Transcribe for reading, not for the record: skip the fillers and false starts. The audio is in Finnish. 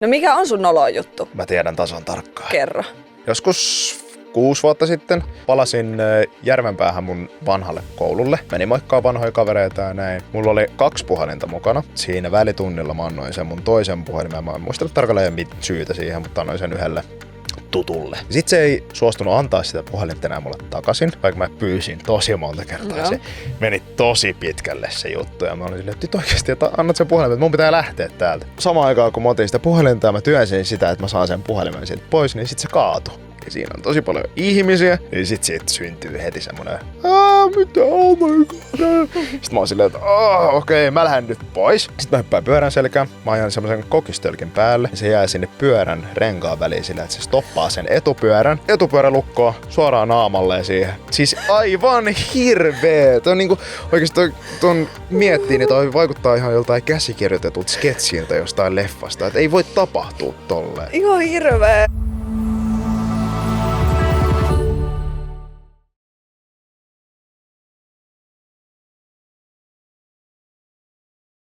No mikä on sun noloin juttu? Mä tiedän tasan tarkkaan. Kerro. Joskus 6 vuotta sitten palasin Järvenpäähän mun vanhalle koululle. Menin moikkaa vanhoja kavereita ja näin. Mulla oli 2 puhelinta mukana. Siinä välitunnilla mä annoin sen mun toisen puhelimen. Mä en muistella tarkalleen syytä siihen, mutta annoin sen yhdelle tutulle. Sitten se ei suostunut antaa sitä puhelinta enää mulle takaisin, vaikka mä pyysin tosi monta kertaa. No. Se meni tosi pitkälle se juttu ja mä olin silleen, että oikeesti, että annat sen puhelimen, että mun pitää lähteä täältä. Samaan aikaan kun mä otin sitä puhelinta ja mä työnsin sitä, että mä saan sen puhelimen sieltä pois, niin sit se kaatui. Ja siinä on tosi paljon ihmisiä, niin sit siitä syntyy heti semmonen, mitä, oh my god. Sitten mä oon silleen, että okei, mä lähden nyt pois. Sitten mä hyppään pyörän selkään, mä ajan semmosen kokistölkin päälle, ja se jää sinne pyörän renkaan väliin sillä, että se stoppaa sen etupyörä lukkoo suoraan naamalleen siihen. Siis aivan hirveet. On niinku, oikeesti ton miettii, niin toi vaikuttaa ihan joltain käsikirjoitetut sketsiltä jostain leffasta, että ei voi tapahtua tolleen. Ihan hirveä.